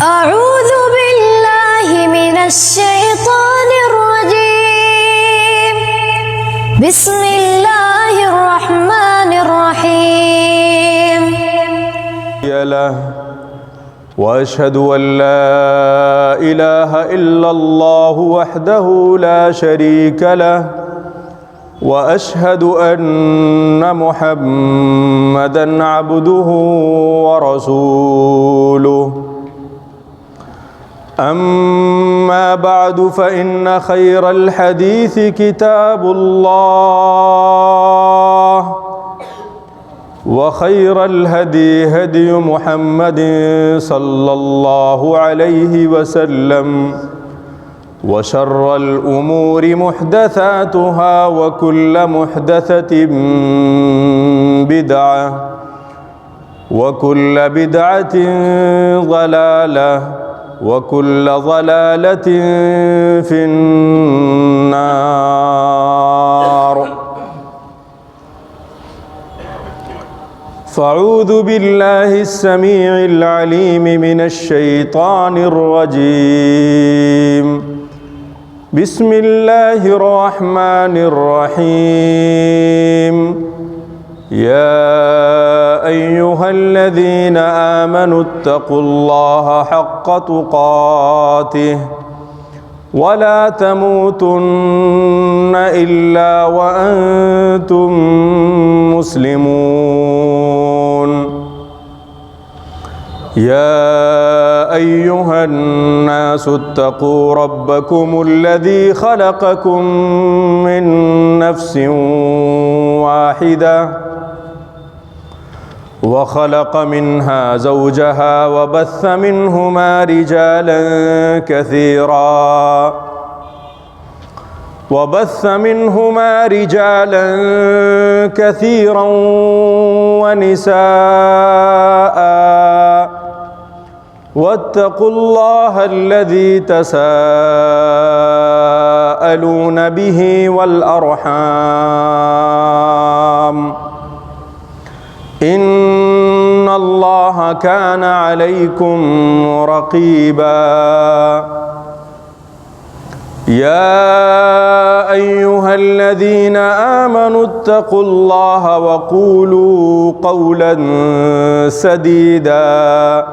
أعوذ بالله من الشيطان الرجيم. بسم الله الرحمن الرحيم. وأشهد أن لا إله إلا الله وحده لا شريك له وأشهد أن محمدًا عبده ورسوله. أما بعد فإن خير الحديث كتاب الله وخير الهدي هدي محمد صلى الله عليه وسلم وشر الأمور محدثاتها وكل محدثة بدعة وكل بدعة ضلالة وكل ضلالة في النار. فأعوذ بالله السميع العليم من الشيطان الرجيم. بسم الله الرحمن الرحيم. يا أيها الذين آمنوا اتقوا الله حق تقاته ولا تموتن إلا وأنتم مسلمون. يا أيها الناس اتقوا ربكم الذي خلقكم من نفس واحدة وخلق منها زوجها وبث منهما رجالا كثيرا ونساء. واتقوا الله الذي تساءلون به والأرحام إن الله كان عليكم رقيبا. يا أيها الذين آمنوا اتقوا الله وقولوا قولا سديدا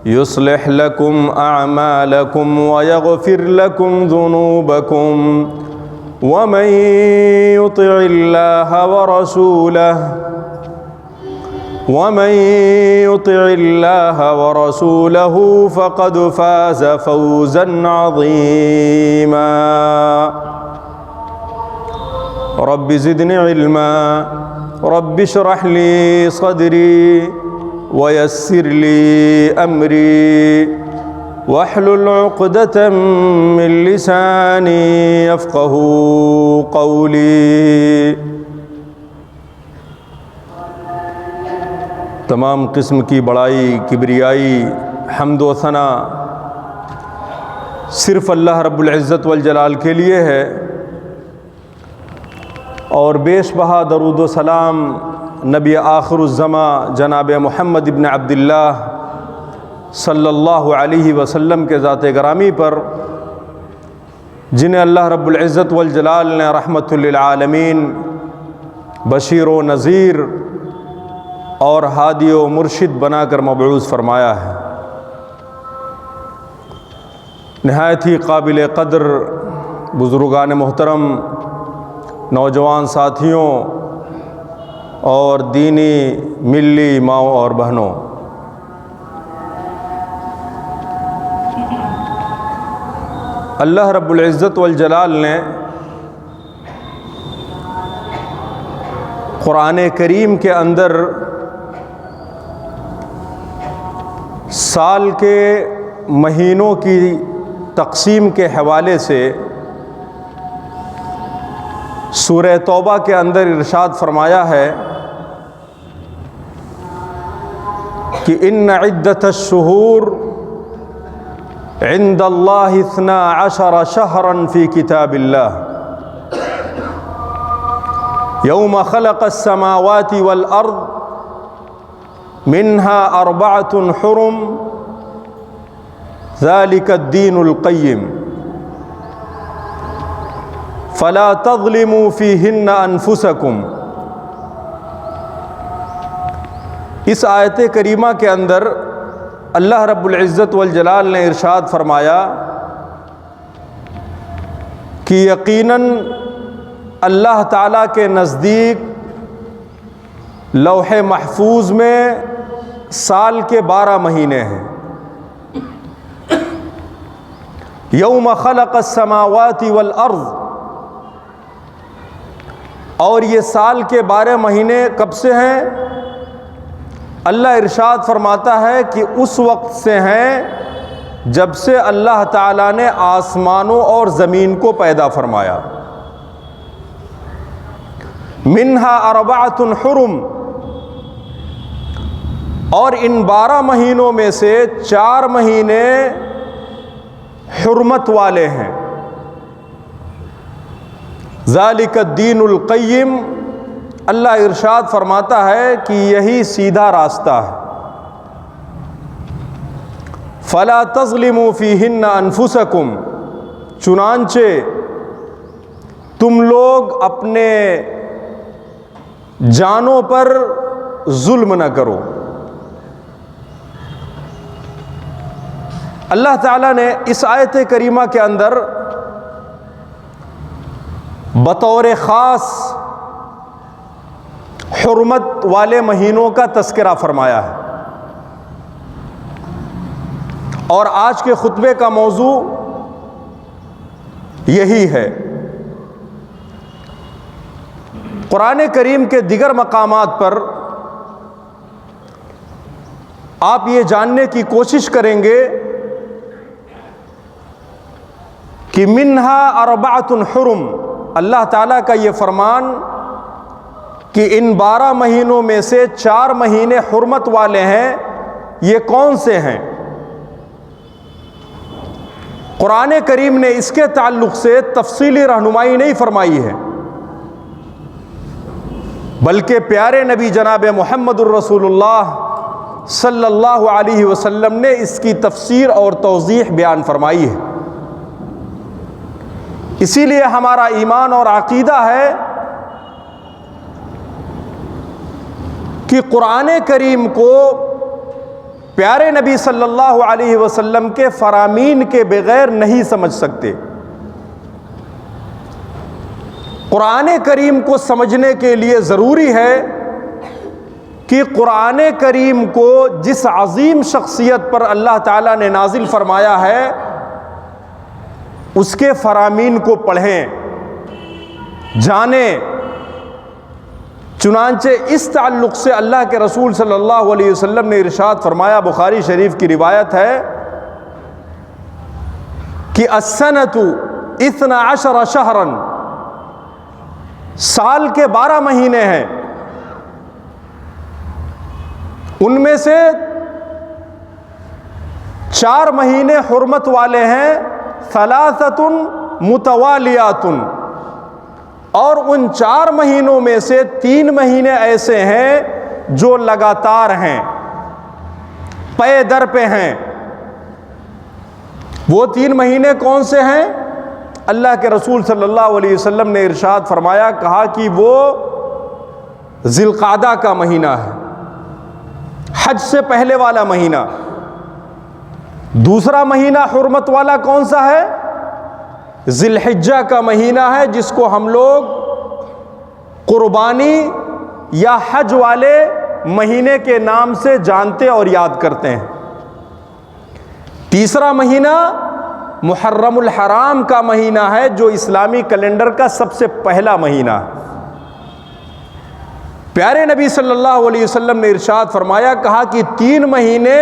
يصلح لكم أعمالكم ويغفر لكم ذنوبكم ومن يطع الله ورسوله فقد فاز فوزا عظيما. رب زدني علما رب اشرح لي صدري ويسر لي أمري واحلل عقدة من لساني يفقهوا قولي. تمام قسم کی بڑائی، کبریائی، حمد و ثنا صرف اللہ رب العزت والجلال کے لیے ہے، اور بیش بہا درود و سلام نبی آخر الزماں جناب محمد ابن عبداللہ صلی اللہ علیہ وسلم کے ذات گرامی پر، جنہیں اللہ رب العزت والجلال نے رحمت للعالمین، بشیر و نذیر اور ہادی و مرشد بنا کر مبعوث فرمایا ہے۔ نہایت ہی قابل قدر بزرگان محترم، نوجوان ساتھیوں اور دینی ملی ماؤں اور بہنوں، اللہ رب العزت والجلال نے قرآن کریم کے اندر سال کے مہینوں کی تقسیم کے حوالے سے سورہ توبہ کے اندر ارشاد فرمایا ہے کہ ان عدت الشہور عند اللہ 12 شہرا فی کتاب اللہ یوم خلق السماوات والارض منها 4 حرم ذالک الدین القیم فلا تظلموا فیہن انفسکم۔ اس آیت کریمہ کے اندر اللہ رب العزت والجلال نے ارشاد فرمایا کہ یقیناً اللہ تعالیٰ کے نزدیک لوح محفوظ میں سال کے 12 مہینے ہیں۔ یوم خلق السماوات والارض، اور یہ سال کے 12 مہینے کب سے ہیں؟ اللہ ارشاد فرماتا ہے کہ اس وقت سے ہیں جب سے اللہ تعالیٰ نے آسمانوں اور زمین کو پیدا فرمایا۔ منہا اربعۃ حرم، اور ان 12 مہینوں میں سے 4 مہینے حرمت والے ہیں۔ ذالک الدین القیم، اللہ ارشاد فرماتا ہے کہ یہی سیدھا راستہ ہے۔ فلا تظلموا فیہن انفسکم، چنانچہ تم لوگ اپنے جانوں پر ظلم نہ کرو۔ اللہ تعالیٰ نے اس آیت کریمہ کے اندر بطور خاص حرمت والے مہینوں کا تذکرہ فرمایا ہے، اور آج کے خطبے کا موضوع یہی ہے۔ قرآن کریم کے دیگر مقامات پر آپ یہ جاننے کی کوشش کریں گے کہ منہا اربعۃ حرم، اللہ تعالیٰ کا یہ فرمان کہ ان 12 مہینوں میں سے 4 مہینے حرمت والے ہیں، یہ کون سے ہیں؟ قرآن کریم نے اس کے تعلق سے تفصیلی رہنمائی نہیں فرمائی ہے، بلکہ پیارے نبی جناب محمد الرسول اللہ صلی اللہ علیہ وسلم نے اس کی تفسیر اور توضیح بیان فرمائی ہے۔ اسی لیے ہمارا ایمان اور عقیدہ ہے کہ قرآن کریم کو پیارے نبی صلی اللہ علیہ وسلم کے فرامین کے بغیر نہیں سمجھ سکتے۔ قرآن کریم کو سمجھنے کے لیے ضروری ہے کہ قرآن کریم کو جس عظیم شخصیت پر اللہ تعالیٰ نے نازل فرمایا ہے اس کے فرامین کو پڑھیں، جانیں۔ چنانچہ اس تعلق سے اللہ کے رسول صلی اللہ علیہ وسلم نے ارشاد فرمایا، بخاری شریف کی روایت ہے کہ السنۃ 12 شہرا، سال کے 12 مہینے ہیں، ان میں سے 4 مہینے حرمت والے ہیں، ثلاثۃ متوالیات، اور ان 4 مہینوں میں سے 3 مہینے ایسے ہیں جو لگاتار ہیں، پے در پہ ہیں۔ وہ 3 مہینے کون سے ہیں؟ اللہ کے رسول صلی اللہ علیہ وسلم نے ارشاد فرمایا، کہا کہ وہ ذی القعدہ کا مہینہ ہے، حج سے پہلے والا مہینہ۔ دوسرا مہینہ حرمت والا کون سا ہے؟ ذی الحجہ کا مہینہ ہے، جس کو ہم لوگ قربانی یا حج والے مہینے کے نام سے جانتے اور یاد کرتے ہیں۔ تیسرا مہینہ محرم الحرام کا مہینہ ہے، جو اسلامی کیلنڈر کا سب سے پہلا مہینہ ہے۔ پیارے نبی صلی اللہ علیہ وسلم نے ارشاد فرمایا، کہا کہ 3 مہینے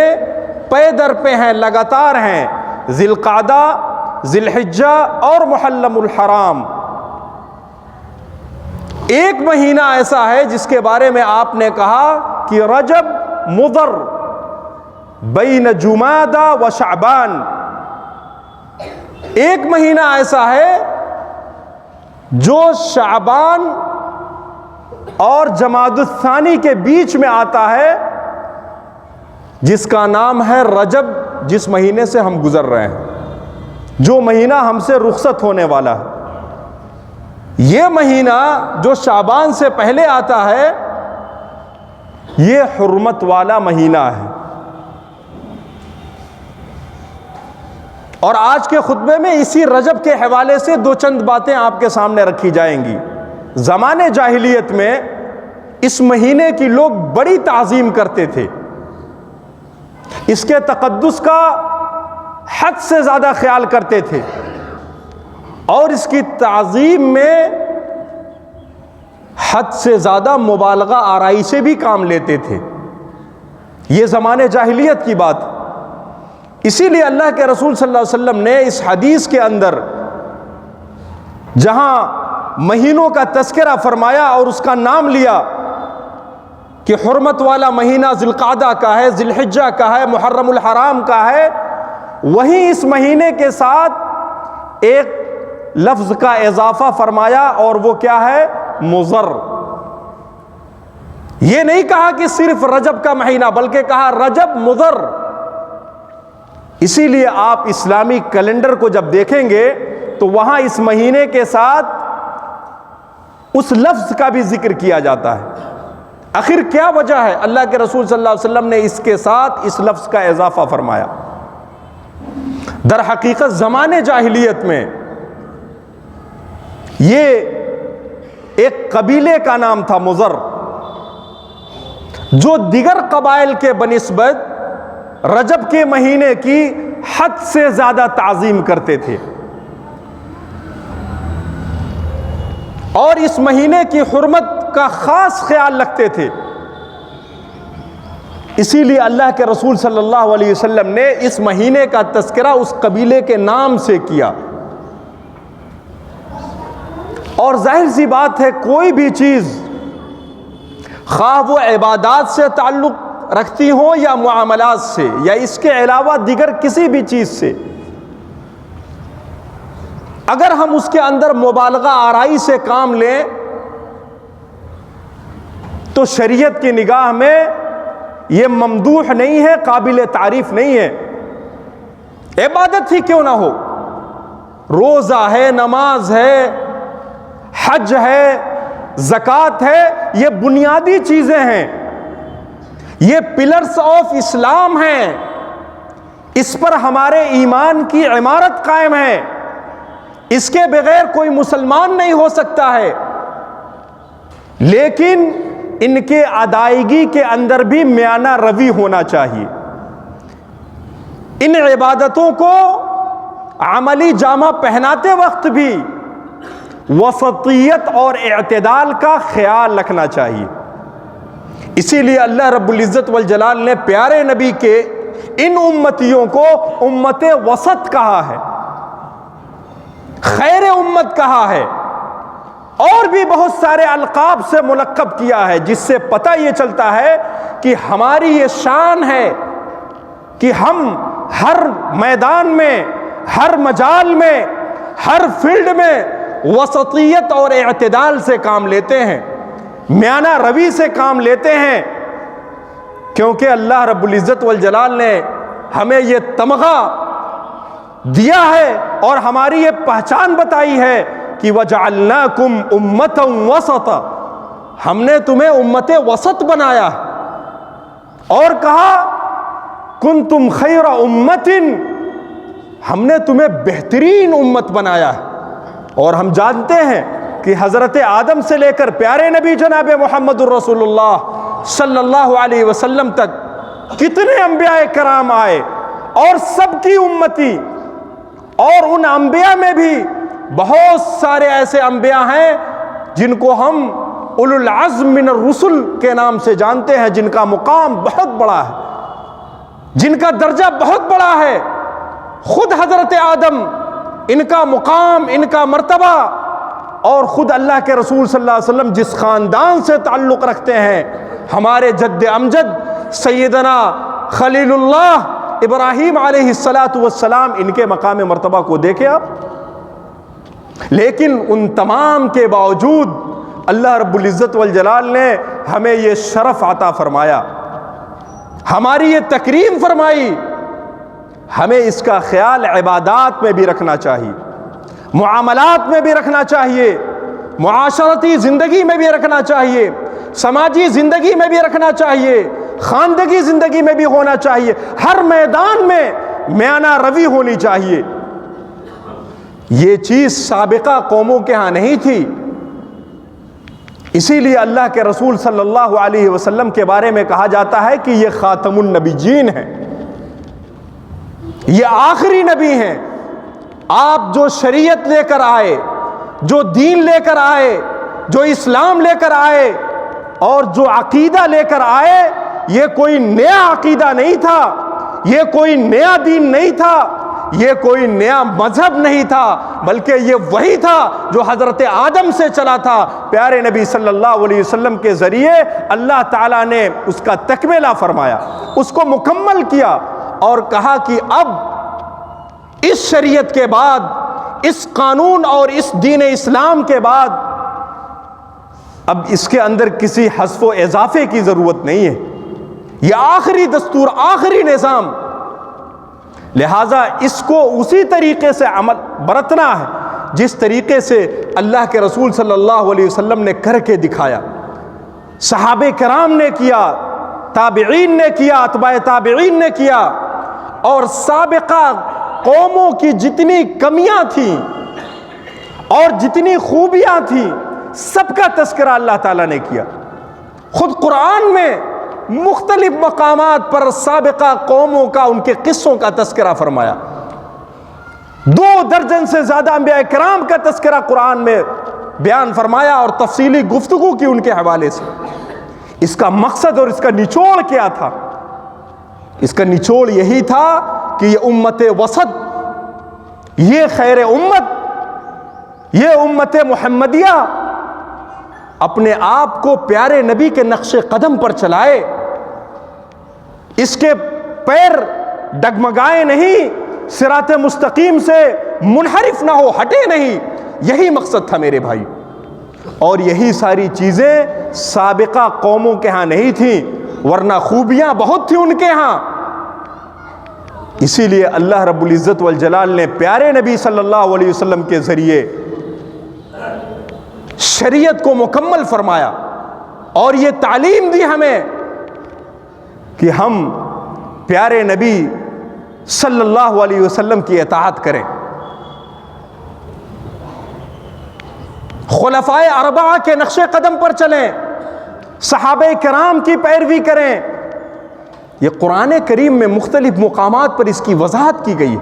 پے در پہ ہیں، لگاتار ہیں، ذی القعدہ، ذی الحجہ اور محرم الحرام۔ ایک مہینہ ایسا ہے جس کے بارے میں آپ نے کہا کہ رجب مضر بین جمادہ و شعبان، ایک مہینہ ایسا ہے جو شعبان اور جمادی الثانی کے بیچ میں آتا ہے، جس کا نام ہے رجب جس مہینے سے ہم گزر رہے ہیں، جو مہینہ ہم سے رخصت ہونے والا ہے، یہ مہینہ جو شعبان سے پہلے آتا ہے، یہ حرمت والا مہینہ ہے۔ اور آج کے خطبے میں اسی رجب کے حوالے سے دو چند باتیں آپ کے سامنے رکھی جائیں گی۔ زمانے جاہلیت میں اس مہینے کی لوگ بڑی تعظیم کرتے تھے، اس کے تقدس کا حد سے زیادہ خیال کرتے تھے، اور اس کی تعظیم میں حد سے زیادہ مبالغہ آرائی سے بھی کام لیتے تھے۔ یہ زمانے جاہلیت کی بات۔ اسی لیے اللہ کے رسول صلی اللہ علیہ وسلم نے اس حدیث کے اندر جہاں مہینوں کا تذکرہ فرمایا اور اس کا نام لیا کہ حرمت والا مہینہ ذی القعدہ کا ہے، ذی الحجہ کا ہے، محرم الحرام کا ہے، وہیں اس مہینے کے ساتھ ایک لفظ کا اضافہ فرمایا، اور وہ کیا ہے؟ مضر۔ یہ نہیں کہا کہ صرف رجب کا مہینہ، بلکہ کہا رجب مضر۔ اسی لیے آپ اسلامی کیلنڈر کو جب دیکھیں گے تو وہاں اس مہینے کے ساتھ اس لفظ کا بھی ذکر کیا جاتا ہے۔ آخر کیا وجہ ہے اللہ کے رسول صلی اللہ علیہ وسلم نے اس کے ساتھ اس لفظ کا اضافہ فرمایا؟ در حقیقت زمانے جاہلیت میں یہ ایک قبیلے کا نام تھا مضر، جو دیگر قبائل کے بنسبت رجب کے مہینے کی حد سے زیادہ تعظیم کرتے تھے، اور اس مہینے کی حرمت کا خاص خیال رکھتے تھے۔ اسی لیے اللہ کے رسول صلی اللہ علیہ وسلم نے اس مہینے کا تذکرہ اس قبیلے کے نام سے کیا۔ اور ظاہر سی بات ہے، کوئی بھی چیز خواہ وہ عبادات سے تعلق رکھتی ہوں یا معاملات سے یا اس کے علاوہ دیگر کسی بھی چیز سے، اگر ہم اس کے اندر مبالغہ آرائی سے کام لیں تو شریعت کی نگاہ میں یہ ممدوح نہیں ہے، قابل تعریف نہیں ہے۔ عبادت ہی کیوں نہ ہو، روزہ ہے، نماز ہے، حج ہے، زکوٰۃ ہے، یہ بنیادی چیزیں ہیں، یہ پلرز آف اسلام ہیں، اس پر ہمارے ایمان کی عمارت قائم ہے، اس کے بغیر کوئی مسلمان نہیں ہو سکتا ہے۔ لیکن ان کے ادائیگی کے اندر بھی میانہ روی ہونا چاہیے۔ ان عبادتوں کو عملی جامہ پہناتے وقت بھی وسطیت اور اعتدال کا خیال رکھنا چاہیے۔ اسی لیے اللہ رب العزت والجلال نے پیارے نبی کے ان امتیوں کو امت وسط کہا ہے، خیر امت کہا ہے، اور بھی بہت سارے القاب سے ملقب کیا ہے، جس سے پتہ یہ چلتا ہے کہ ہماری یہ شان ہے کہ ہم ہر میدان میں، ہر مجال میں، ہر فیلڈ میں وسطیت اور اعتدال سے کام لیتے ہیں، میانہ روی سے کام لیتے ہیں، کیونکہ اللہ رب العزت والجلال نے ہمیں یہ تمغہ دیا ہے اور ہماری یہ پہچان بتائی ہے کہ وَجَعَلْنَاكُمْ أُمَّةً وَسَطًا، ہم نے تمہیں امت وسط بنایا، اور کہا كُنْتُمْ خَيْرَ أُمَّةٍ، ہم نے تمہیں بہترین امت بنایا ہے۔ اور ہم جانتے ہیں کہ حضرت آدم سے لے کر پیارے نبی جناب محمد الرسول اللہ صلی اللہ علیہ وسلم تک کتنے انبیاء کرام آئے، اور سب کی امتی، اور ان انبیاء میں بھی بہت سارے ایسے انبیاء ہیں جن کو ہم اولو العزم من الرسل کے نام سے جانتے ہیں، جن کا مقام بہت بڑا ہے، جن کا درجہ بہت بڑا ہے۔ خود حضرت آدم، ان کا مقام، ان کا مرتبہ، اور خود اللہ کے رسول صلی اللہ علیہ وسلم جس خاندان سے تعلق رکھتے ہیں، ہمارے جد امجد سیدنا خلیل اللہ ابراہیم علیہ السلام، ان کے مقام مرتبہ کو دیکھیں آپ۔ لیکن ان تمام کے باوجود اللہ رب العزت والجلال نے ہمیں یہ شرف عطا فرمایا، ہماری یہ تکریم فرمائی ہمیں اس کا خیال عبادات میں بھی رکھنا چاہیے، معاملات میں بھی رکھنا چاہیے، معاشرتی زندگی میں بھی رکھنا چاہیے، سماجی زندگی میں بھی رکھنا چاہیے، خاندگی زندگی میں بھی ہونا چاہیے، ہر میدان میں میانہ روی ہونی چاہیے۔ یہ چیز سابقہ قوموں کے ہاں نہیں تھی، اسی لیے اللہ کے رسول صلی اللہ علیہ وسلم کے بارے میں کہا جاتا ہے کہ یہ خاتم النبیین ہیں، یہ آخری نبی ہیں۔ آپ جو شریعت لے کر آئے، جو دین لے کر آئے، جو اسلام لے کر آئے اور جو عقیدہ لے کر آئے، یہ کوئی نیا عقیدہ نہیں تھا، یہ کوئی نیا دین نہیں تھا، یہ کوئی نیا مذہب نہیں تھا، بلکہ یہ وہی تھا جو حضرت آدم سے چلا تھا۔ پیارے نبی صلی اللہ علیہ وسلم کے ذریعے اللہ تعالیٰ نے اس کا تکملہ فرمایا، اس کو مکمل کیا اور کہا کہ اب اس شریعت کے بعد، اس قانون اور اس دین اسلام کے بعد اب اس کے اندر کسی حذف و اضافے کی ضرورت نہیں ہے، یہ آخری دستور، آخری نظام، لہٰذا اس کو اسی طریقے سے عمل برتنا ہے جس طریقے سے اللہ کے رسول صلی اللہ علیہ وسلم نے کر کے دکھایا، صحابہ کرام نے کیا، تابعین نے کیا، اتباع تابعین نے کیا، اور سابقہ قوموں کی جتنی کمیاں تھیں اور جتنی خوبیاں تھیں سب کا تذکرہ اللہ تعالیٰ نے کیا۔ خود قرآن میں مختلف مقامات پر سابقہ قوموں کا، ان کے قصوں کا تذکرہ فرمایا۔ 2 درجن سے زیادہ انبیاء کرام کا تذکرہ قرآن میں بیان فرمایا اور تفصیلی گفتگو کی ان کے حوالے سے۔ اس کا مقصد اور اس کا نچوڑ کیا تھا؟ اس کا نچوڑ یہی تھا کہ یہ امت وسط، یہ خیر امت، یہ امت محمدیہ اپنے آپ کو پیارے نبی کے نقش قدم پر چلائے، اس کے پیر ڈگمگائے نہیں، صراط مستقیم سے منحرف نہ ہو، ہٹے نہیں، یہی مقصد تھا میرے بھائی۔ اور یہی ساری چیزیں سابقہ قوموں کے ہاں نہیں تھیں، ورنہ خوبیاں بہت تھیں ان کے ہاں۔ اسی لیے اللہ رب العزت والجلال نے پیارے نبی صلی اللہ علیہ وسلم کے ذریعے شریعت کو مکمل فرمایا اور یہ تعلیم دی ہمیں کہ ہم پیارے نبی صلی اللہ علیہ وسلم کی اطاعت کریں، خلفائے اربعہ کے نقش قدم پر چلیں، صحابہ کرام کی پیروی کریں۔ یہ قرآن کریم میں مختلف مقامات پر اس کی وضاحت کی گئی۔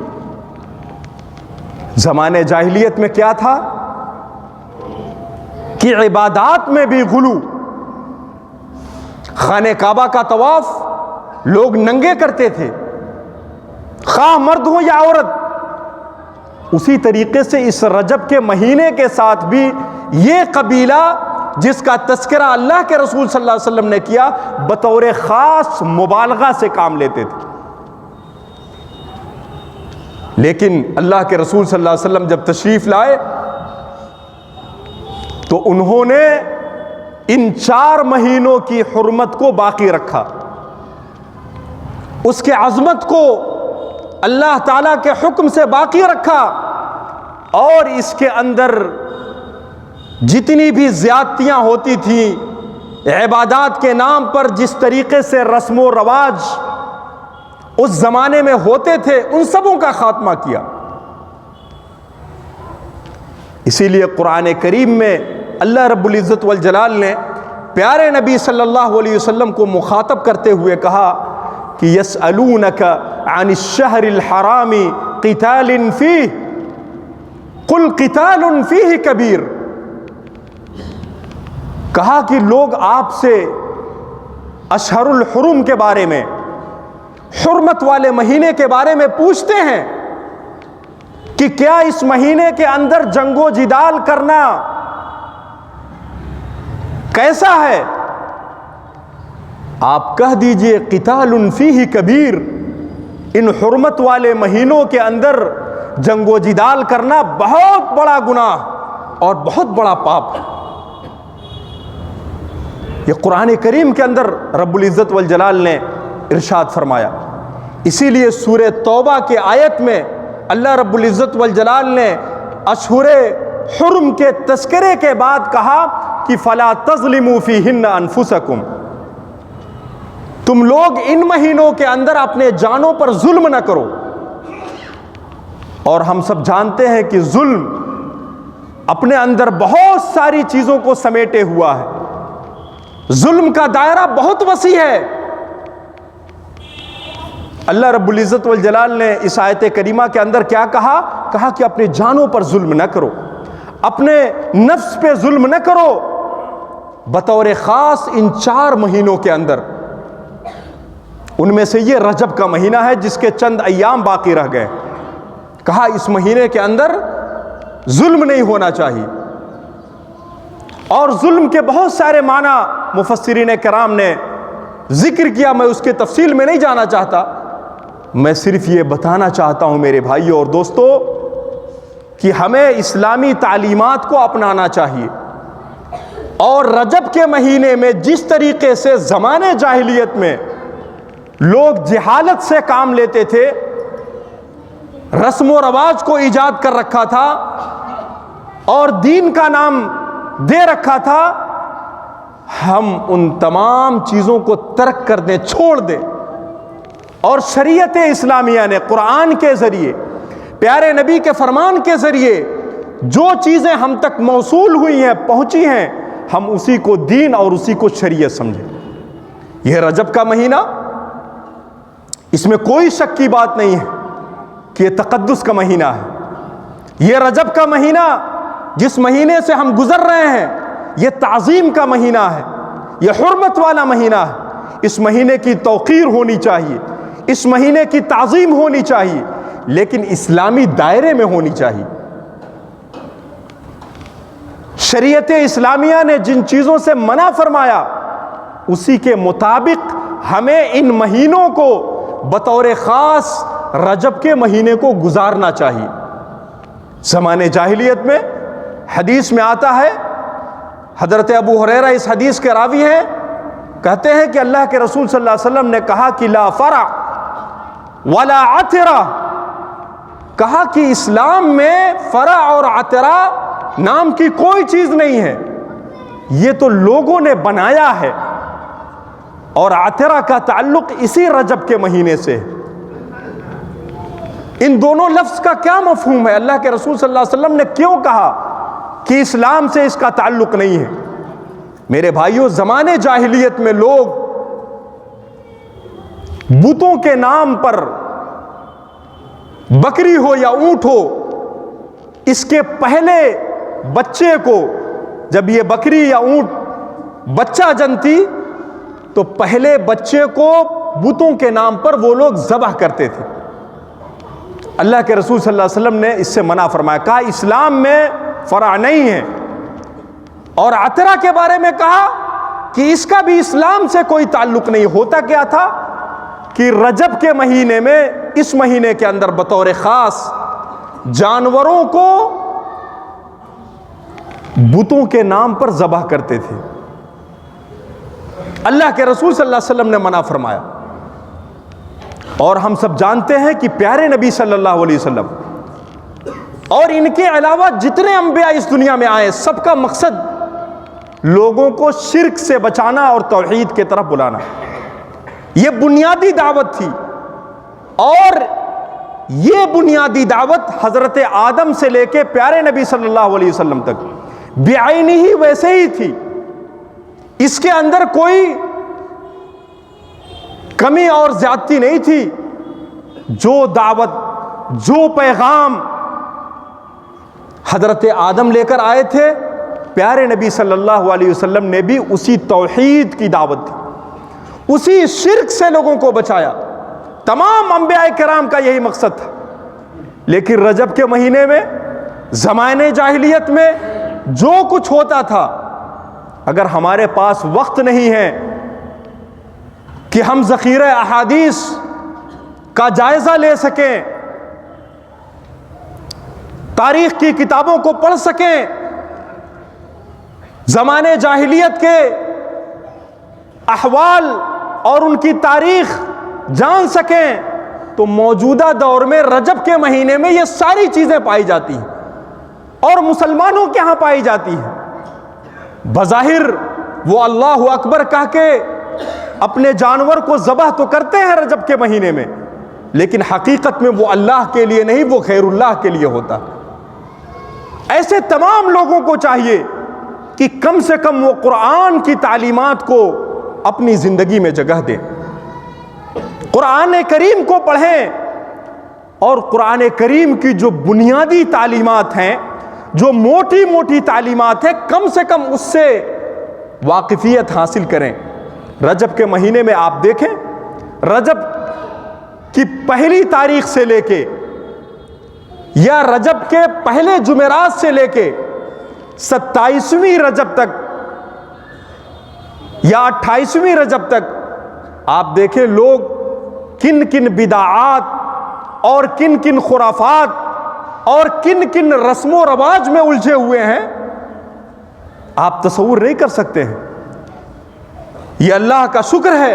زمانے جاہلیت میں کیا تھا کہ عبادات میں بھی غلو، خانہ کعبہ کا طواف لوگ ننگے کرتے تھے، خواہ مرد ہو یا عورت۔ اسی طریقے سے اس رجب کے مہینے کے ساتھ بھی یہ قبیلہ جس کا تذکرہ اللہ کے رسول صلی اللہ علیہ وسلم نے کیا، بطور خاص مبالغہ سے کام لیتے تھے۔ لیکن اللہ کے رسول صلی اللہ علیہ وسلم جب تشریف لائے تو انہوں نے ان 4 مہینوں کی حرمت کو باقی رکھا، اس کے عظمت کو اللہ تعالیٰ کے حکم سے باقی رکھا، اور اس کے اندر جتنی بھی زیادتیاں ہوتی تھیں عبادات کے نام پر، جس طریقے سے رسم و رواج اس زمانے میں ہوتے تھے، ان سبوں کا خاتمہ کیا۔ اسی لیے قرآن کریم میں اللہ رب العزت والجلال نے پیارے نبی صلی اللہ علیہ وسلم کو مخاطب کرتے ہوئے کہا کہ یسألونک عن الشہر الحرام قتال فیہ قل قتال فیہ کبیر۔ کہا کہ لوگ آپ سے اشہر الحرم کے بارے میں، حرمت والے مہینے کے بارے میں پوچھتے ہیں کہ کیا اس مہینے کے اندر جنگ و جدال کرنا کیسا ہے؟ آپ کہہ دیجئے قتال فیہ کبیر، ان حرمت والے مہینوں کے اندر جنگ و جدال کرنا بہت بڑا گناہ اور بہت بڑا پاپ ہے۔ یہ قرآن کریم کے اندر رب العزت والجلال نے ارشاد فرمایا۔ اسی لیے سورہ توبہ کے آیت میں اللہ رب العزت والجلال نے اشہر حرم کے تذکرے کے بعد کہا کہ فلا تظلموا فیہن انفسکم، تم لوگ ان مہینوں کے اندر اپنے جانوں پر ظلم نہ کرو۔ اور ہم سب جانتے ہیں کہ ظلم اپنے اندر بہت ساری چیزوں کو سمیٹے ہوا ہے، ظلم کا دائرہ بہت وسیع ہے۔ اللہ رب العزت والجلال نے اس آیت کریمہ کے اندر کیا کہا؟ کہا کہ اپنے جانوں پر ظلم نہ کرو، اپنے نفس پہ ظلم نہ کرو، بطور خاص ان 4 مہینوں کے اندر۔ ان میں سے یہ رجب کا مہینہ ہے جس کے چند ایام باقی رہ گئے۔ کہا اس مہینے کے اندر ظلم نہیں ہونا چاہیے۔ اور ظلم کے بہت سارے معنی مفسرین کرام نے ذکر کیا، میں اس کے تفصیل میں نہیں جانا چاہتا، میں صرف یہ بتانا چاہتا ہوں میرے بھائیوں اور دوستو کہ ہمیں اسلامی تعلیمات کو اپنانا چاہیے۔ اور رجب کے مہینے میں جس طریقے سے زمانے جاہلیت میں لوگ جہالت سے کام لیتے تھے، رسم و رواج کو ایجاد کر رکھا تھا اور دین کا نام دے رکھا تھا، ہم ان تمام چیزوں کو ترک کر دیں، چھوڑ دیں، اور شریعت اسلامیہ نے قرآن کے ذریعے، پیارے نبی کے فرمان کے ذریعے جو چیزیں ہم تک موصول ہوئی ہیں، پہنچی ہیں، ہم اسی کو دین اور اسی کو شریعت سمجھیں۔ یہ رجب کا مہینہ، اس میں کوئی شک کی بات نہیں ہے کہ یہ تقدس کا مہینہ ہے۔ یہ رجب کا مہینہ جس مہینے سے ہم گزر رہے ہیں، یہ تعظیم کا مہینہ ہے، یہ حرمت والا مہینہ ہے۔ اس مہینے کی توقیر ہونی چاہیے، اس مہینے کی تعظیم ہونی چاہیے، لیکن اسلامی دائرے میں ہونی چاہیے۔ شریعت اسلامیہ نے جن چیزوں سے منع فرمایا، اسی کے مطابق ہمیں ان مہینوں کو بطور خاص رجب کے مہینے کو گزارنا چاہیے۔ زمانے جاہلیت میں حدیث میں آتا ہے، حضرت ابو ہریرہ اس حدیث کے راوی ہیں، کہتے ہیں کہ اللہ کے رسول صلی اللہ علیہ وسلم نے کہا کہ لا فرع ولا عترہ، کہا کہ اسلام میں فرع اور عترہ نام کی کوئی چیز نہیں ہے، یہ تو لوگوں نے بنایا ہے، اور عترہ کا تعلق اسی رجب کے مہینے سے ہے۔ ان دونوں لفظ کا کیا مفہوم ہے؟ اللہ کے رسول صلی اللہ علیہ وسلم نے کیوں کہا کہ اسلام سے اس کا تعلق نہیں ہے؟ میرے بھائیوں، زمانے جاہلیت میں لوگ بتوں کے نام پر، بکری ہو یا اونٹ ہو، اس کے پہلے بچے کو، جب یہ بکری یا اونٹ بچہ جنتی تو پہلے بچے کو بتوں کے نام پر وہ لوگ ذبح کرتے تھے۔ اللہ کے رسول صلی اللہ علیہ وسلم نے اس سے منع فرمایا، کہا اسلام میں فرع نہیں ہے۔ اور عترہ کے بارے میں کہا کہ اس کا بھی اسلام سے کوئی تعلق نہیں۔ ہوتا کیا تھا کہ رجب کے مہینے میں، اس مہینے کے اندر بطور خاص جانوروں کو بتوں کے نام پر ذبح کرتے تھے۔ اللہ کے رسول صلی اللہ علیہ وسلم نے منع فرمایا۔ اور ہم سب جانتے ہیں کہ پیارے نبی صلی اللہ علیہ وسلم اور ان کے علاوہ جتنے انبیاء اس دنیا میں آئے، سب کا مقصد لوگوں کو شرک سے بچانا اور توحید کی طرف بلانا، یہ بنیادی دعوت تھی۔ اور یہ بنیادی دعوت حضرت آدم سے لے کے پیارے نبی صلی اللہ علیہ وسلم تک بعینی ہی ویسے ہی تھی، اس کے اندر کوئی کمی اور زیادتی نہیں تھی۔ جو دعوت، جو پیغام حضرت آدم لے کر آئے تھے، پیارے نبی صلی اللہ علیہ وسلم نے بھی اسی توحید کی دعوت دی، اسی شرک سے لوگوں کو بچایا۔ تمام انبیاء کرام کا یہی مقصد تھا۔ لیکن رجب کے مہینے میں، زمانے جاہلیت میں جو کچھ ہوتا تھا، اگر ہمارے پاس وقت نہیں ہے کہ ہم ذخیرہ احادیث کا جائزہ لے سکیں، تاریخ کی کتابوں کو پڑھ سکیں، زمانے جاہلیت کے احوال اور ان کی تاریخ جان سکیں، تو موجودہ دور میں رجب کے مہینے میں یہ ساری چیزیں پائی جاتی ہیں اور مسلمانوں کے ہاں پائی جاتی ہیں۔ بظاہر وہ اللہ اکبر کہہ کے اپنے جانور کو ذبح تو کرتے ہیں رجب کے مہینے میں، لیکن حقیقت میں وہ اللہ کے لیے نہیں، وہ غیر اللہ کے لیے ہوتا۔ ایسے تمام لوگوں کو چاہیے کہ کم سے کم وہ قرآن کی تعلیمات کو اپنی زندگی میں جگہ دیں، قرآن کریم کو پڑھیں، اور قرآن کریم کی جو بنیادی تعلیمات ہیں، جو موٹی موٹی تعلیمات ہیں، کم سے کم اس سے واقفیت حاصل کریں۔ رجب کے مہینے میں آپ دیکھیں، رجب کی پہلی تاریخ سے لے کے یا رجب کے پہلے جمعرات سے لے کے 27ویں رجب تک یا 28ویں رجب تک آپ دیکھیں لوگ کن کن بدعات اور کن کن خرافات اور کن کن رسم و رواج میں الجھے ہوئے ہیں، آپ تصور نہیں کر سکتے ہیں۔ یہ اللہ کا شکر ہے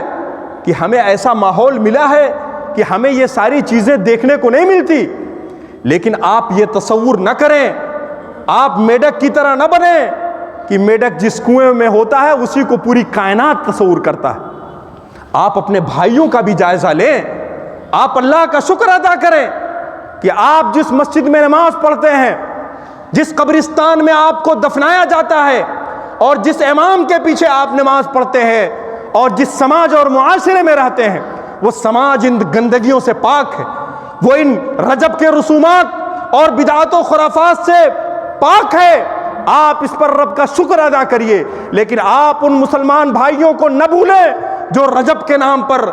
کہ ہمیں ایسا ماحول ملا ہے کہ ہمیں یہ ساری چیزیں دیکھنے کو نہیں ملتی، لیکن آپ یہ تصور نہ کریں، آپ میڈک کی طرح نہ بنیں کہ میڈک جس کنویں میں ہوتا ہے اسی کو پوری کائنات تصور کرتا ہے۔ آپ اپنے بھائیوں کا بھی جائزہ لیں، آپ اللہ کا شکر ادا کریں کہ آپ جس مسجد میں نماز پڑھتے ہیں، جس قبرستان میں آپ کو دفنایا جاتا ہے، اور جس امام کے پیچھے آپ نماز پڑھتے ہیں، اور جس سماج اور معاشرے میں رہتے ہیں، وہ سماج ان گندگیوں سے پاک ہے، وہ ان رجب کے رسومات اور بدعات و خرافات سے پاک ہے۔ آپ اس پر رب کا شکر ادا کریے، لیکن آپ ان مسلمان بھائیوں کو نہ بھولیں جو رجب کے نام پر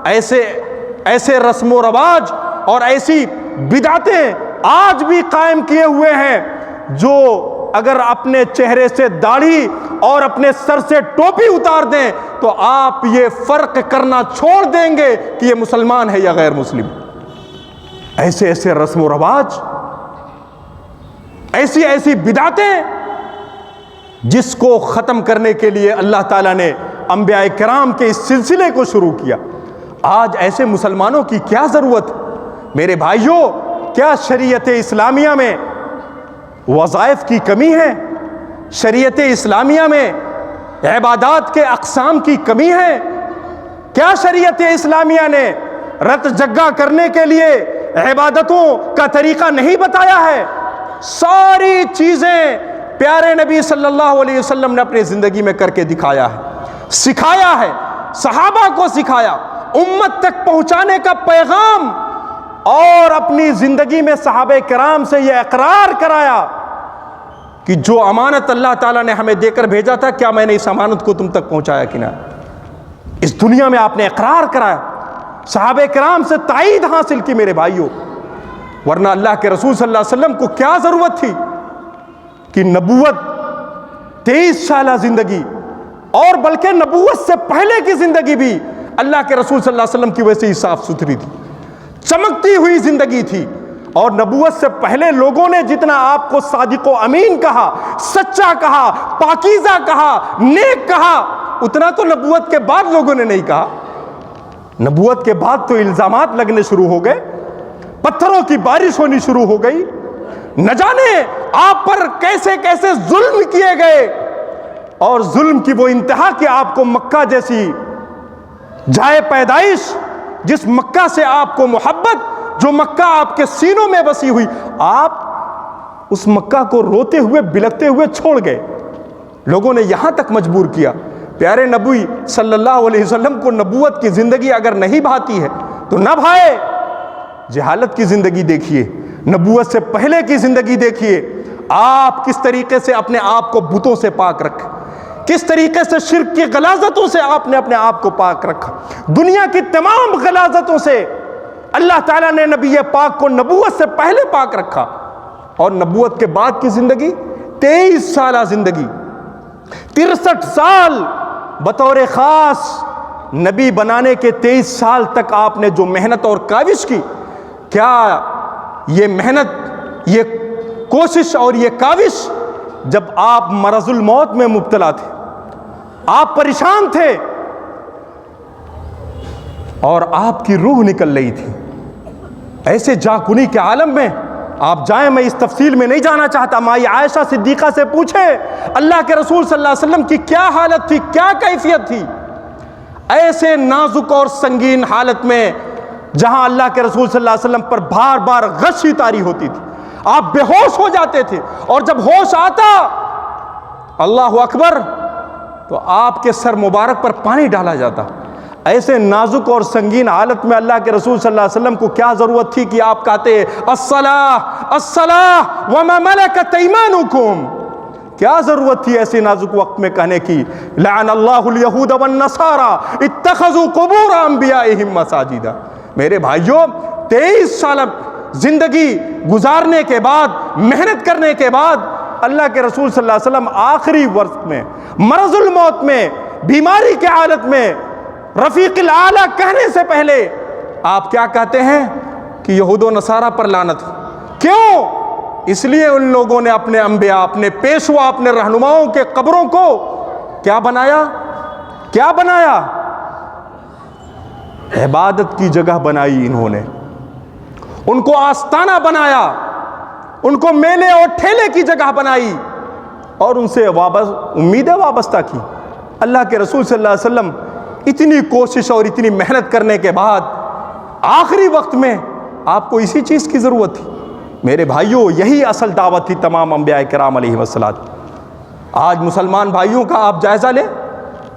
ایسے رسم و رواج اور ایسی بدعتیں آج بھی قائم کیے ہوئے ہیں، جو اگر اپنے چہرے سے داڑھی اور اپنے سر سے ٹوپی اتار دیں تو آپ یہ فرق کرنا چھوڑ دیں گے کہ یہ مسلمان ہے یا غیر مسلم۔ ایسے رسم و رواج، ایسی بدعتیں جس کو ختم کرنے کے لیے اللہ تعالیٰ نے انبیاء کرام کے اس سلسلے کو شروع کیا۔ آج ایسے مسلمانوں کی کیا ضرورت؟ میرے بھائیوں، کیا شریعت اسلامیہ میں وظائف کی کمی ہے؟ شریعت اسلامیہ میں عبادات کے اقسام کی کمی ہے؟ کیا شریعت اسلامیہ نے رت جگہ کرنے کے لیے عبادتوں کا طریقہ نہیں بتایا ہے؟ ساری چیزیں پیارے نبی صلی اللہ علیہ وسلم نے اپنی زندگی میں کر کے دکھایا ہے، سکھایا ہے، صحابہ کو سکھایا، امت تک پہنچانے کا پیغام، اور اپنی زندگی میں صحابہ کرام سے یہ اقرار کرایا کہ جو امانت اللہ تعالیٰ نے ہمیں دے کر بھیجا تھا، کیا میں نے اس امانت کو تم تک پہنچایا کہ نہ؟ اس دنیا میں آپ نے اقرار کرایا، صحابہ کرام سے تائید حاصل کی میرے بھائیوں، ورنہ اللہ کے رسول صلی اللہ علیہ وسلم کو کیا ضرورت تھی کہ نبوت 23 سالہ زندگی، اور بلکہ نبوت سے پہلے کی زندگی بھی اللہ کے رسول صلی اللہ علیہ وسلم کی وجہ سے ہی صاف ستھری تھی، چمکتی ہوئی زندگی تھی۔ اور نبوت سے پہلے لوگوں نے جتنا آپ کو صادق و امین کہا، سچا کہا، پاکیزہ کہا، نیک کہا، اتنا تو نبوت کے بعد لوگوں نے نہیں کہا۔ نبوت کے بعد تو الزامات لگنے شروع ہو گئے، پتھروں کی بارش ہونی شروع ہو گئی، نہ جانے آپ پر کیسے کیسے ظلم کیے گئے، اور ظلم کی وہ انتہا کہ آپ کو مکہ جیسی جائے پیدائش، جس مکہ سے آپ کو محبت، جو مکہ آپ کے سینوں میں بسی ہوئی، آپ اس مکہ کو روتے ہوئے بلکتے ہوئے چھوڑ گئے۔ لوگوں نے یہاں تک مجبور کیا۔ پیارے نبی صلی اللہ علیہ وسلم کو نبوت کی زندگی اگر نہیں بھاتی ہے تو نہ بھائے، جہالت کی زندگی دیکھیے، نبوت سے پہلے کی زندگی دیکھیے، آپ کس طریقے سے اپنے آپ کو بتوں سے پاک رکھیں، کس طریقے سے شرک کی غلاظتوں سے آپ نے اپنے آپ کو پاک رکھا۔ دنیا کی تمام غلاظتوں سے اللہ تعالیٰ نے نبی پاک کو نبوت سے پہلے پاک رکھا، اور نبوت کے بعد کی زندگی 23 سالہ زندگی، 63 سال بطور خاص نبی بنانے کے 23 سال تک آپ نے جو محنت اور کاوش کی، کیا یہ محنت، یہ کوشش اور یہ کاوش جب آپ مرض الموت میں مبتلا تھے، آپ پریشان تھے اور آپ کی روح نکل رہی تھی، ایسے جاکنی کے عالم میں آپ جائیں، میں اس تفصیل میں نہیں جانا چاہتا، مائی عائشہ صدیقہ سے پوچھیں اللہ کے رسول صلی اللہ علیہ وسلم کی کیا حالت تھی، کیا کیفیت تھی ایسے نازک اور سنگین حالت میں جہاں اللہ کے رسول صلی اللہ علیہ وسلم پر بار بار غشی طاری ہوتی تھی، آپ بے ہوش ہو جاتے تھے، اور جب ہوش آتا اللہ اکبر تو آپ کے سر مبارک پر پانی ڈالا جاتا۔ ایسے نازک اور سنگین حالت میں اللہ کے رسول صلی اللہ علیہ وسلم کو کیا ضرورت تھی کہ آپ کہتے الصلاۃ الصلاۃ وما ملکت ایمانکم، کیا ضرورت تھی ایسے نازک وقت میں کہنے کی لعن اللہ الیہود والنصارى اتخذوا قبور انبیائہم مساجدا۔ میرے بھائیوں 23 سال زندگی گزارنے کے بعد، محنت کرنے کے بعد، اللہ کے رسول صلی اللہ علیہ وسلم آخری وقت میں، مرض الموت میں، بیماری کے حالت میں، رفیق الاعلیٰ کہنے سے پہلے آپ کیا کہتے ہیں کہ یہود و نصارہ پر لعنت ہو؟ کیوں؟ اس لیے ان لوگوں نے اپنے انبیاء، اپنے پیشوا، اپنے رہنماؤں کے قبروں کو کیا بنایا؟ کیا بنایا؟ عبادت کی جگہ بنائی انہوں نے، ان کو آستانہ بنایا، ان کو میلے اور ٹھیلے کی جگہ بنائی، اور ان سے امیدیں وابستہ کی۔ اللہ کے رسول صلی اللہ علیہ وسلم اتنی کوشش اور اتنی محنت کرنے کے بعد آخری وقت میں آپ کو اسی چیز کی ضرورت تھی۔ میرے بھائیوں یہی اصل دعوت تھی تمام انبیاء کرام علیہ السلام۔ آج مسلمان بھائیوں کا آپ جائزہ لیں،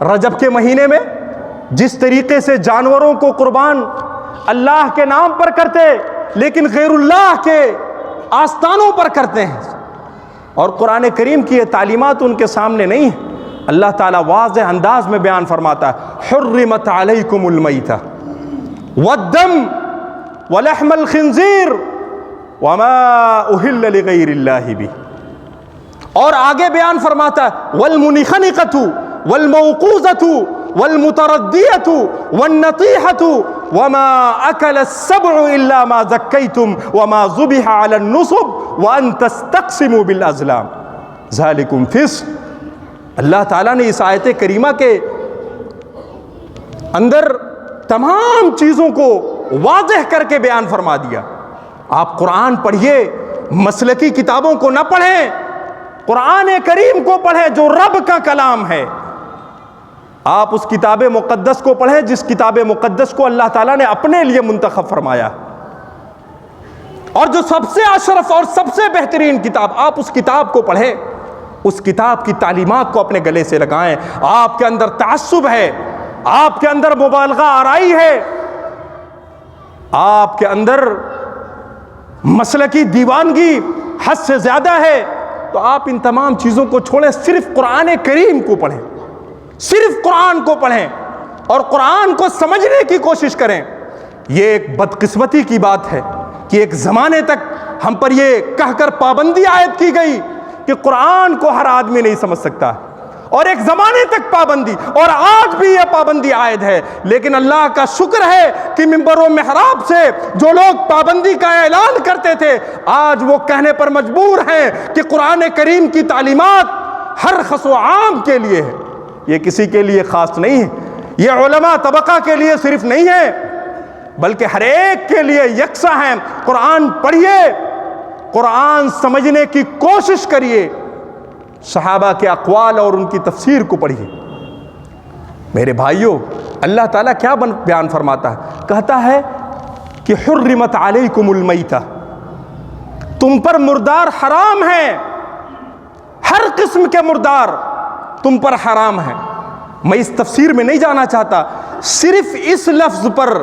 رجب کے مہینے میں جس طریقے سے جانوروں کو قربان اللہ کے نام پر کرتے لیکن غیر اللہ کے آستانوں پر کرتے ہیں، اور قرآن کریم کی یہ تعلیمات ان کے سامنے نہیں ہیں۔ اللہ تعالیٰ واضح انداز میں بیان فرماتا ہے حرمت علیکم المیتہ والدم ولحم الخنزیر وما اہل لغیر اللہ بہ، اور آگے بیان فرماتا ہے والمنخنقۃ والموقوذۃ والمتردیۃ والنطیحۃ وما اکل السبع الا ما ذکیتم وما ذبح علی النصب وان تستقسموا بالازلام ذالکم فسق۔ اللہ تعالیٰ نے اس آیت کریمہ کے اندر تمام چیزوں کو واضح کر کے بیان فرما دیا۔ آپ قرآن پڑھیے، مسلکی کتابوں کو نہ پڑھیں، قرآن کریم کو پڑھیں جو رب کا کلام ہے۔ آپ اس کتاب مقدس کو پڑھیں جس کتاب مقدس کو اللہ تعالیٰ نے اپنے لیے منتخب فرمایا، اور جو سب سے اشرف اور سب سے بہترین کتاب، آپ اس کتاب کو پڑھیں، اس کتاب کی تعلیمات کو اپنے گلے سے لگائیں۔ آپ کے اندر تعصب ہے، آپ کے اندر مبالغہ آرائی ہے، آپ کے اندر مسلکی دیوانگی حد سے زیادہ ہے، تو آپ ان تمام چیزوں کو چھوڑیں، صرف قرآن کریم کو پڑھیں، صرف قرآن کو پڑھیں اور قرآن کو سمجھنے کی کوشش کریں۔ یہ ایک بدقسمتی کی بات ہے کہ ایک زمانے تک ہم پر یہ کہہ کر پابندی عائد کی گئی کہ قرآن کو ہر آدمی نہیں سمجھ سکتا، اور ایک زمانے تک پابندی، اور آج بھی یہ پابندی عائد ہے۔ لیکن اللہ کا شکر ہے کہ منبر و محراب سے جو لوگ پابندی کا اعلان کرتے تھے آج وہ کہنے پر مجبور ہیں کہ قرآن کریم کی تعلیمات ہر خس و عام کے لیے ہے، یہ کسی کے لیے خاص نہیں ہے، یہ علماء طبقہ کے لیے صرف نہیں ہے بلکہ ہر ایک کے لیے یکساں ہیں۔ قرآن پڑھیے، قرآن سمجھنے کی کوشش کریے، صحابہ کے اقوال اور ان کی تفسیر کو پڑھیے۔ میرے بھائیوں اللہ تعالیٰ کیا بیان فرماتا ہے؟ کہتا ہے کہ حرمت علیکم المیتہ، تم پر مردار حرام ہے، ہر قسم کے مردار تم پر حرام ہے۔ میں اس تفسیر میں نہیں جانا چاہتا، صرف اس لفظ پر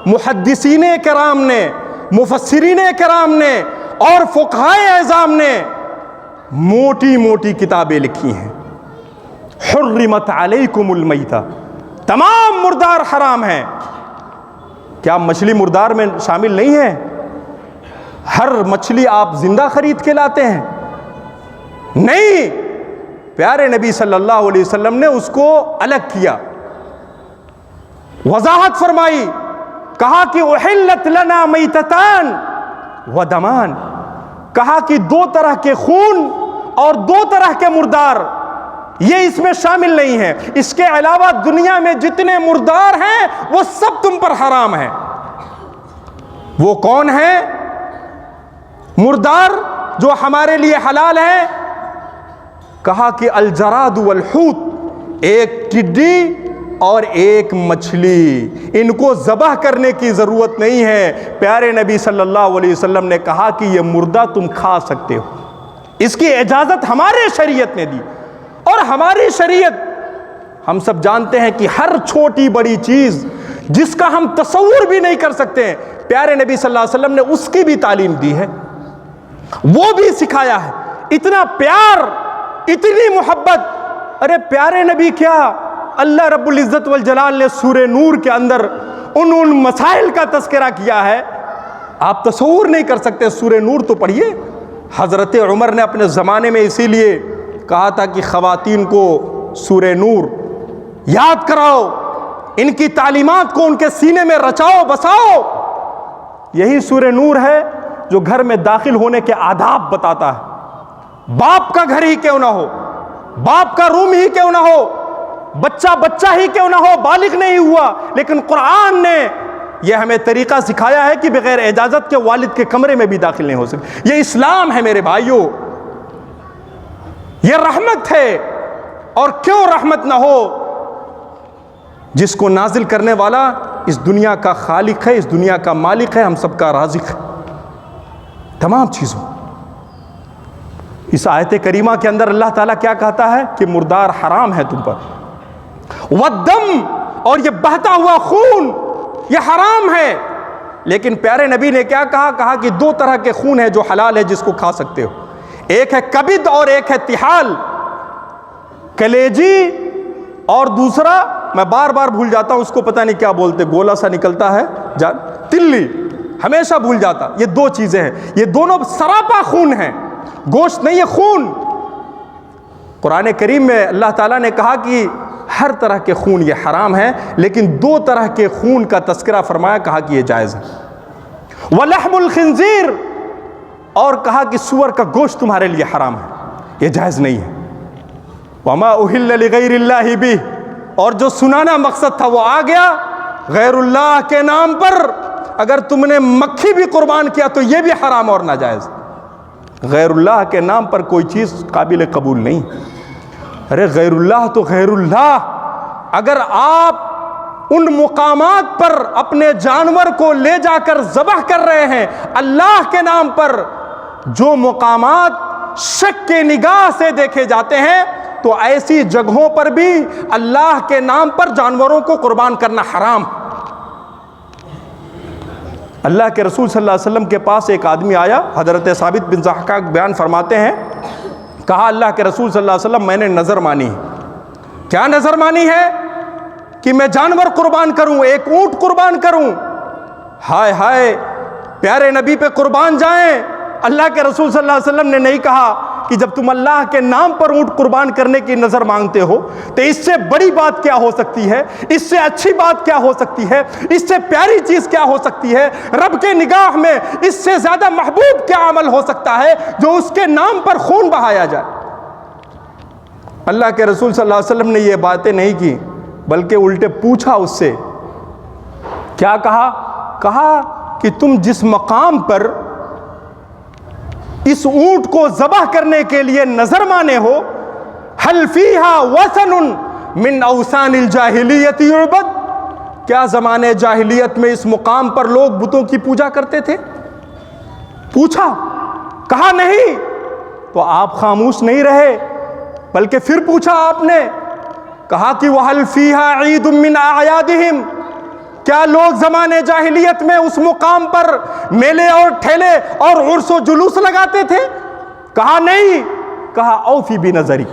محدثین کرام نے، مفسرین کرام نے اور فقہائے اعظام نے موٹی موٹی کتابیں لکھی ہیں۔ حرمت علیکم المیتہ، تمام مردار حرام ہیں۔ کیا مچھلی مردار میں شامل نہیں ہے؟ ہر مچھلی آپ زندہ خرید کے لاتے ہیں؟ نہیں، پیارے نبی صلی اللہ علیہ وسلم نے اس کو الگ کیا، وضاحت فرمائی، کہا کہ احلت لنا میتتان ودمان، کہا کہ دو طرح کے خون اور دو طرح کے مردار یہ اس میں شامل نہیں ہیں، اس کے علاوہ دنیا میں جتنے مردار ہیں وہ سب تم پر حرام ہیں۔ وہ کون ہیں مردار جو ہمارے لیے حلال ہے؟ کہا کہ الجراد والحوت، ایک ٹڈی اور ایک مچھلی، ان کو ذبح کرنے کی ضرورت نہیں ہے۔ پیارے نبی صلی اللہ علیہ وسلم نے کہا کہ یہ مردہ تم کھا سکتے ہو، اس کی اجازت ہمارے شریعت نے دی۔ اور ہماری شریعت، ہم سب جانتے ہیں کہ ہر چھوٹی بڑی چیز جس کا ہم تصور بھی نہیں کر سکتے ہیں، پیارے نبی صلی اللہ علیہ وسلم نے اس کی بھی تعلیم دی ہے، وہ بھی سکھایا ہے۔ اتنا پیار، اتنی محبت، ارے پیارے نبی کیا، اللہ رب العزت والجلال نے سورہ نور کے اندر ان مسائل کا تذکرہ کیا ہے، آپ تصور نہیں کر سکتے۔ سورہ نور تو پڑھیے، حضرت عمر نے اپنے زمانے میں اسی لیے کہا تھا کہ خواتین کو سورہ نور یاد کراؤ، ان کی تعلیمات کو ان کے سینے میں رچاؤ بساؤ۔ یہی سورہ نور ہے جو گھر میں داخل ہونے کے آداب بتاتا ہے۔ باپ کا گھر ہی کیوں نہ ہو، باپ کا روم ہی کیوں نہ ہو، بچہ ہی کیوں نہ ہو، بالغ نہیں ہوا، لیکن قرآن نے یہ ہمیں طریقہ سکھایا ہے کہ بغیر اجازت کے والد کے کمرے میں بھی داخل نہیں ہو سکتے۔ یہ اسلام ہے میرے بھائیوں، یہ رحمت ہے۔ اور کیوں رحمت نہ ہو؟ جس کو نازل کرنے والا اس دنیا کا خالق ہے، اس دنیا کا مالک ہے، ہم سب کا رازق ہے تمام چیزوں۔ اس آیت کریمہ کے اندر اللہ تعالیٰ کیا کہتا ہے کہ مردار حرام ہے تم پر، والدم، اور یہ بہتا ہوا خون یہ حرام ہے۔ لیکن پیارے نبی نے کیا کہا؟ کہا کہ دو طرح کے خون ہے جو حلال ہے، جس کو کھا سکتے ہو، ایک ہے کبد اور ایک ہے تحال، کلیجی، اور دوسرا میں بار بار بھول جاتا ہوں اس کو، پتہ نہیں کیا بولتے، گولا سا نکلتا ہے جان، تلی، ہمیشہ بھول جاتا۔ یہ دو چیزیں ہیں، یہ دونوں سراپا خون ہیں، گوشت نہیں ہے، خون۔ قرآن کریم میں اللہ تعالیٰ نے کہا کہ ہر طرح کے خون یہ حرام ہے، لیکن دو طرح کے خون کا تذکرہ فرمایا، کہا کہ یہ جائز ہے۔ وَلَحْمُ الْخِنزِيرِ، اور کہا کہ سور کا گوشت تمہارے لیے حرام ہے، یہ جائز نہیں ہے۔ وَمَا أُحِلَّ لِغَيْرِ اللَّهِ بِهِ، اور جو سنانا مقصد تھا وہ آ گیا، غیر اللہ کے نام پر اگر تم نے مکھی بھی قربان کیا تو یہ بھی حرام اور ناجائز۔ غیر اللہ کے نام پر کوئی چیز قابل قبول نہیں۔ ارے غیر اللہ تو غیر اللہ، اگر آپ ان مقامات پر اپنے جانور کو لے جا کر ذبح کر رہے ہیں اللہ کے نام پر، جو مقامات شک کے نگاہ سے دیکھے جاتے ہیں، تو ایسی جگہوں پر بھی اللہ کے نام پر جانوروں کو قربان کرنا حرام۔ اللہ کے رسول صلی اللہ علیہ وسلم کے پاس ایک آدمی آیا، حضرت ثابت بن ضحاک بیان فرماتے ہیں، کہا اللہ کے رسول صلی اللہ علیہ وسلم میں نے نظر مانی ہے۔ کیا نظر مانی ہے؟ کہ میں جانور قربان کروں، ایک اونٹ قربان کروں۔ ہائے ہائے، پیارے نبی پہ قربان جائیں۔ اللہ کے رسول صلی اللہ علیہ وسلم نے نہیں کہا کہ جب تم اللہ کے نام پر اونٹ قربان کرنے کی نظر مانگتے ہو تو اس سے بڑی بات کیا ہو سکتی ہے، اس سے اچھی بات کیا ہو سکتی ہے، اس سے پیاری چیز کیا ہو سکتی ہے، رب کے نگاہ میں اس سے زیادہ محبوب کیا عمل ہو سکتا ہے جو اس کے نام پر خون بہایا جائے۔ اللہ کے رسول صلی اللہ علیہ وسلم نے یہ باتیں نہیں کی، بلکہ الٹے پوچھا اس سے، کیا کہا؟ کہا کہ تم جس مقام پر اس اونٹ کو ذبح کرنے کے لیے نظر مانے ہو، حل فیہا وثن من اوثان الجاہلیت یعبد، کیا زمانے جاہلیت میں اس مقام پر لوگ بتوں کی پوجا کرتے تھے؟ پوچھا، کہا نہیں، تو آپ خاموش نہیں رہے، بلکہ پھر پوچھا آپ نے، کہا کہ وحل فیہا عید من اعیادہم، کیا لوگ زمانے جاہلیت میں اس مقام پر میلے اور ٹھیلے اور عرس و جلوس لگاتے تھے؟ کہا نہیں، کہا اوفی بنظری۔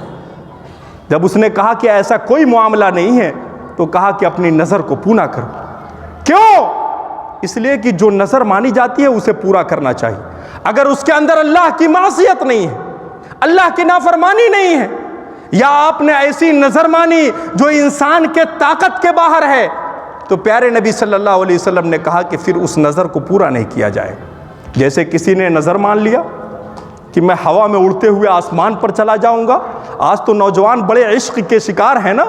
جب اس نے کہا کہ ایسا کوئی معاملہ نہیں ہے تو کہا کہ اپنی نظر کو پورا کرو۔ کیوں؟ اس لیے کہ جو نظر مانی جاتی ہے اسے پورا کرنا چاہیے۔ اگر اس کے اندر اللہ کی معصیت نہیں ہے، اللہ کی نافرمانی نہیں ہے، یا آپ نے ایسی نظر مانی جو انسان کے طاقت کے باہر ہے، تو پیارے نبی صلی اللہ علیہ وسلم نے کہا کہ پھر اس نظر کو پورا نہیں کیا جائے۔ جیسے کسی نے نظر مان لیا کہ میں ہوا میں اڑتے ہوئے آسمان پر چلا جاؤں گا۔ آج تو نوجوان بڑے عشق کے شکار ہیں نا،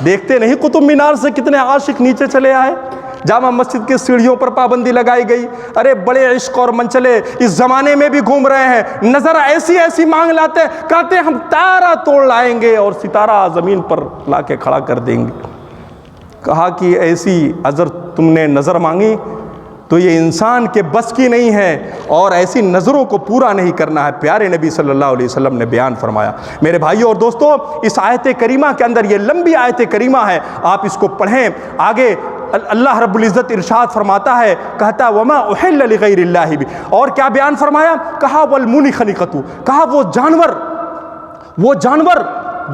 دیکھتے نہیں قطب مینار سے کتنے عاشق نیچے چلے آئے، جامع مسجد کی سیڑھیوں پر پابندی لگائی گئی. ارے بڑے عشق اور منچلے اس زمانے میں بھی گھوم رہے ہیں, نظر ایسی ایسی مانگ لاتے ہیں, کہتے ہیں ہم تارا توڑ لائیں گے اور ستارہ زمین پر لا کے کھڑا کر دیں گے. کہا کہ ایسی اگر تم نے نظر مانگی تو یہ انسان کے بس کی نہیں ہے, اور ایسی نظروں کو پورا نہیں کرنا ہے. پیارے نبی صلی اللہ علیہ وسلم نے بیان فرمایا. میرے بھائیوں اور دوستوں, اس آیت کریمہ کے اندر, یہ لمبی آیت کریمہ ہے, آپ اس کو پڑھیں. آگے اللہ رب العزت ارشاد فرماتا ہے, کہتا وما احل لغیر اللہ بھی, اور کیا بیان فرمایا, کہا والمنخنقۃ, کہا وہ جانور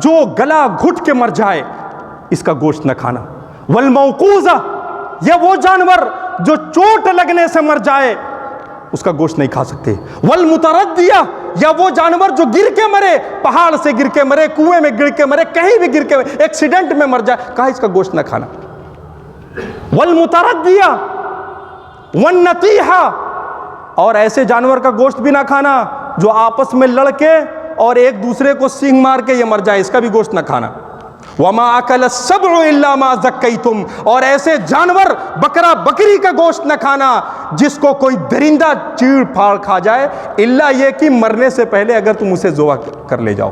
جو گلا گھٹ کے مر جائے اس کا گوشت نہ کھانا. والموقوذہ, یہ وہ جانور جو چوٹ لگنے سے مر جائے اس کا گوشت نہیں کھا سکتے. والمتردیہ, یا وہ جانور جو گر کے مرے, پہاڑ سے گر کے مرے, کنویں میں گر کے مرے, کہیں بھی گر کے مرے, ایکسیڈنٹ میں مر جائے, کہا اس کا گوشت نہ کھانا. والمتردیہ والنطیحہ, اور ایسے جانور کا گوشت بھی نہ کھانا جو آپس میں لڑ کے اور ایک دوسرے کو سینگ مار کے یہ مر جائے, اس کا بھی گوشت نہ کھانا. وما اکل السبع الا ما ذکیتم, اور ایسے جانور بکرا بکری کا گوشت نہ کھانا جس کو کوئی درندہ چیڑ پھاڑ کھا جائے, الا یہ کہ مرنے سے پہلے اگر تم اسے ذبح کر لے جاؤ.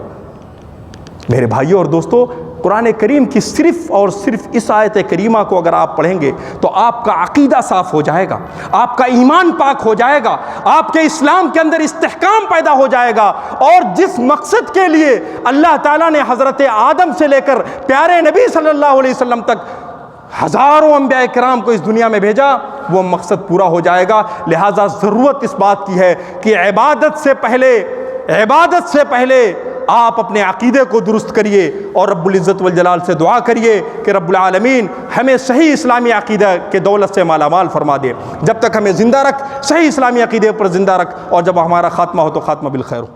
میرے بھائیوں اور دوستو, قرآن کریم کی صرف اور صرف اس آیت کریمہ کو اگر آپ پڑھیں گے تو آپ کا عقیدہ صاف ہو جائے گا, آپ کا ایمان پاک ہو جائے گا, آپ کے اسلام کے اندر استحکام پیدا ہو جائے گا. اور جس مقصد کے لیے اللہ تعالیٰ نے حضرت آدم سے لے کر پیارے نبی صلی اللہ علیہ وسلم تک ہزاروں انبیاء کرام کو اس دنیا میں بھیجا, وہ مقصد پورا ہو جائے گا. لہٰذا ضرورت اس بات کی ہے کہ عبادت سے پہلے آپ اپنے عقیدے کو درست کریے, اور رب العزت والجلال سے دعا کریے کہ رب العالمین ہمیں صحیح اسلامی عقیدہ کے دولت سے مالا مال فرما دے. جب تک ہمیں زندہ رکھ, صحیح اسلامی عقیدے پر زندہ رکھ, اور جب ہمارا خاتمہ ہو تو خاتمہ بالخیر ہو.